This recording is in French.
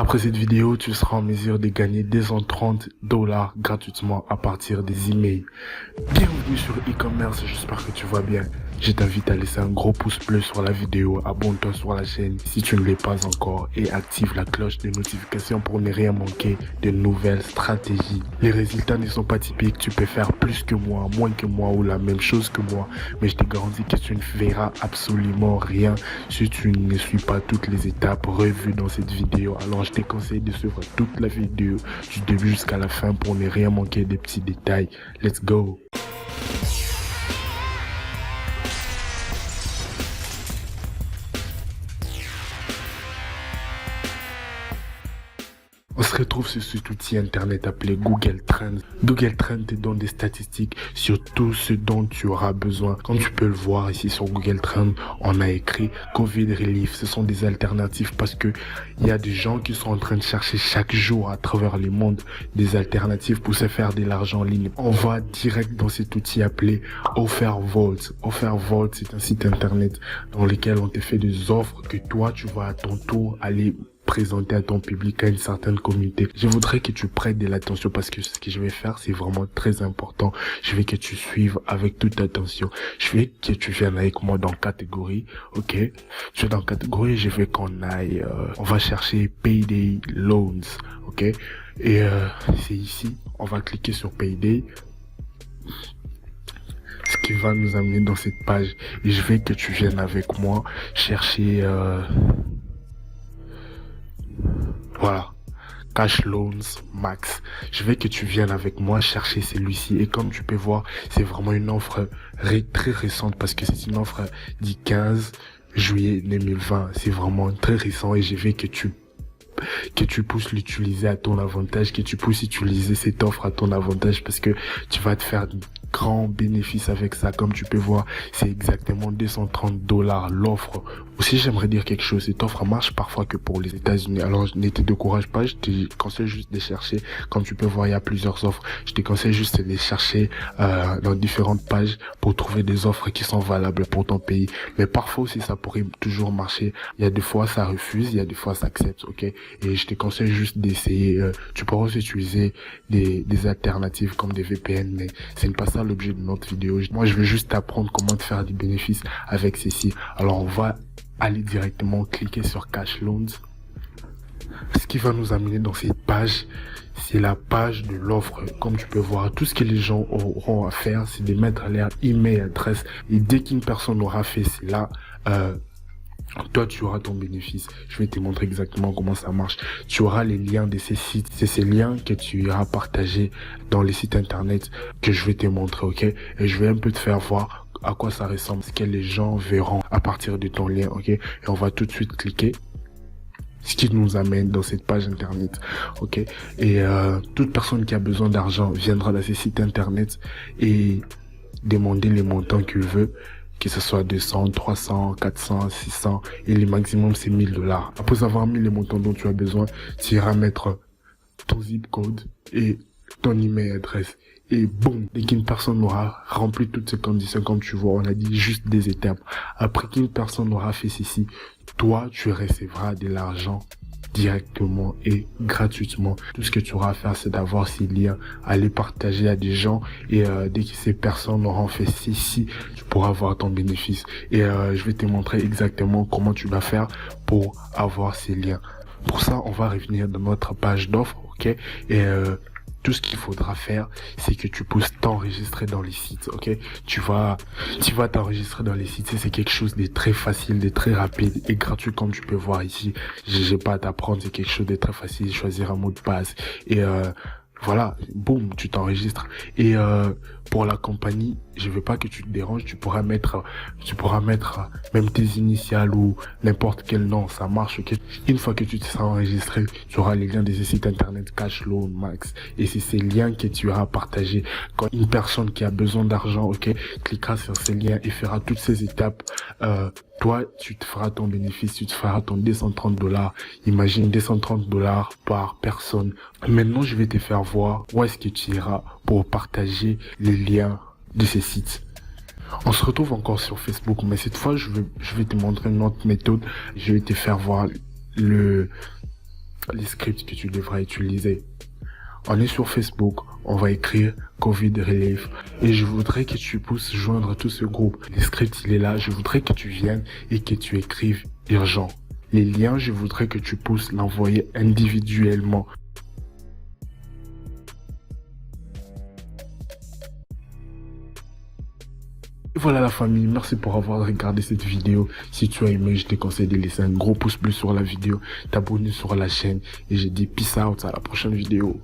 Après cette vidéo, tu seras en mesure de gagner 230 $ gratuitement à partir des emails. Bienvenue sur e-commerce, j'espère que tu vas bien. Je t'invite à laisser un gros pouce bleu sur la vidéo, abonne-toi sur la chaîne si tu ne l'es pas encore et active la cloche de notification pour ne rien manquer de nouvelles stratégies. Les résultats ne sont pas typiques, tu peux faire plus que moi, moins que moi ou la même chose que moi, mais je te garantis que tu ne verras absolument rien si tu ne suis pas toutes les étapes revues dans cette vidéo. Alors je te conseille de suivre toute la vidéo du début jusqu'à la fin pour ne rien manquer des petits détails. Let's go! On se retrouve sur cet outil internet appelé Google Trends. Google Trends te donne des statistiques sur tout ce dont tu auras besoin. Comme tu peux le voir ici sur Google Trends, on a écrit Covid Relief. Ce sont des alternatives parce que il y a des gens qui sont en train de chercher chaque jour à travers le monde des alternatives pour se faire de l'argent en ligne. On va direct dans cet outil appelé OfferVault. OfferVault, c'est un site internet dans lequel on te fait des offres que toi, tu vas à ton tour aller présenter à ton public, à une certaine communauté. Je voudrais que tu prêtes de l'attention parce que ce que je vais faire, c'est vraiment très important. Je veux que tu suives avec toute attention. Je veux que tu viennes avec moi dans catégorie, ok? Tu es dans catégorie, je veux qu'on aille, on va chercher Payday Loans, ok? Et c'est ici, on va cliquer sur Payday. Ce qui va nous amener dans cette page. Et je veux que tu viennes avec moi chercher... Voilà, Cash Loans Max. Je veux que tu viennes avec moi chercher celui-ci. Et comme tu peux voir, c'est vraiment une offre très récente parce que c'est une offre du 15 juillet 2020. C'est vraiment très récent et je veux que tu puisses l'utiliser à ton avantage, que tu puisses utiliser cette offre à ton avantage parce que tu vas te faire de grands bénéfices avec ça. Comme tu peux voir, c'est exactement 230 $ l'offre. Aussi, j'aimerais dire quelque chose. Cette offre marche parfois que pour les États-Unis. Alors, ne te décourage pas. Je te conseille juste de chercher. Comme tu peux voir, il y a plusieurs offres. Je te conseille juste de chercher dans différentes pages pour trouver des offres qui sont valables pour ton pays. Mais parfois aussi, ça pourrait toujours marcher. Il y a des fois, ça refuse. Il y a des fois, ça accepte. Ok. Et je te conseille juste d'essayer. Tu pourras aussi utiliser des alternatives comme des VPN, mais c'est pas ça l'objet de notre vidéo. Moi, je veux juste t'apprendre comment te faire du bénéfice avec ceci. Alors, on va aller directement cliquer sur Cash Loans. Ce qui va nous amener dans cette page, c'est la page de l'offre. Comme tu peux voir, tout ce que les gens auront à faire, c'est de mettre leur email adresse. Et dès qu'une personne aura fait cela, toi, tu auras ton bénéfice. Je vais te montrer exactement comment ça marche. Tu auras les liens de ces sites. C'est ces liens que tu iras partager dans les sites internet que je vais te montrer, ok? Et je vais un peu te faire voir à quoi ça ressemble, ce que les gens verront à partir de ton lien, ok? Et on va tout de suite cliquer. Ce qui nous amène dans cette page internet, ok? Et toute personne qui a besoin d'argent viendra dans ces sites internet et demander les montants qu'il veut. Que ce soit 200, 300, 400, 600 et le maximum c'est 1000 $. Après avoir mis les montants dont tu as besoin, tu iras mettre ton zip code et ton email adresse. Et boum, dès qu'une personne aura rempli toutes ces conditions, comme tu vois, on a dit juste des étapes. Après qu'une personne aura fait ceci, toi, tu recevras de l'argent directement et gratuitement. Tout ce que tu auras à faire, c'est d'avoir ces liens, à les partager à des gens et dès que ces personnes auront fait ceci, tu pourras avoir ton bénéfice. Et je vais te montrer exactement comment tu vas faire pour avoir ces liens. Pour ça, on va revenir dans notre page d'offres, ok? Et tout ce qu'il faudra faire, c'est que tu puisses t'enregistrer dans les sites, ok? Tu vas t'enregistrer dans les sites, c'est quelque chose de très facile, de très rapide et gratuit comme tu peux voir ici. J'ai pas à t'apprendre, c'est quelque chose de très facile, choisir un mot de passe et voilà, boum, tu t'enregistres. Et pour la compagnie, je veux pas que tu te déranges, tu pourras mettre même tes initiales ou n'importe quel nom, ça marche, ok? Une fois que tu te seras enregistré, tu auras les liens de ces sites internet Cash Loan Max. Et c'est ces liens que tu auras partagés. Quand une personne qui a besoin d'argent, ok, cliquera sur ces liens et fera toutes ces étapes, toi, tu te feras ton bénéfice, tu te feras ton 230 $. Imagine 230 $ par personne. Maintenant, je vais te faire voir où est-ce que tu iras pour partager les liens de ces sites. On se retrouve encore sur Facebook, mais cette fois, je vais te montrer une autre méthode. Je vais te faire voir les scripts que tu devras utiliser. On est sur Facebook, on va écrire Covid Relief et je voudrais que tu puisses joindre tout ce groupe. Le script, il est là, je voudrais que tu viennes et que tu écrives urgent. Les liens, je voudrais que tu puisses l'envoyer individuellement. Et voilà la famille, merci pour avoir regardé cette vidéo. Si tu as aimé, je te conseille de laisser un gros pouce bleu sur la vidéo, t'abonner sur la chaîne et je dis peace out, à la prochaine vidéo.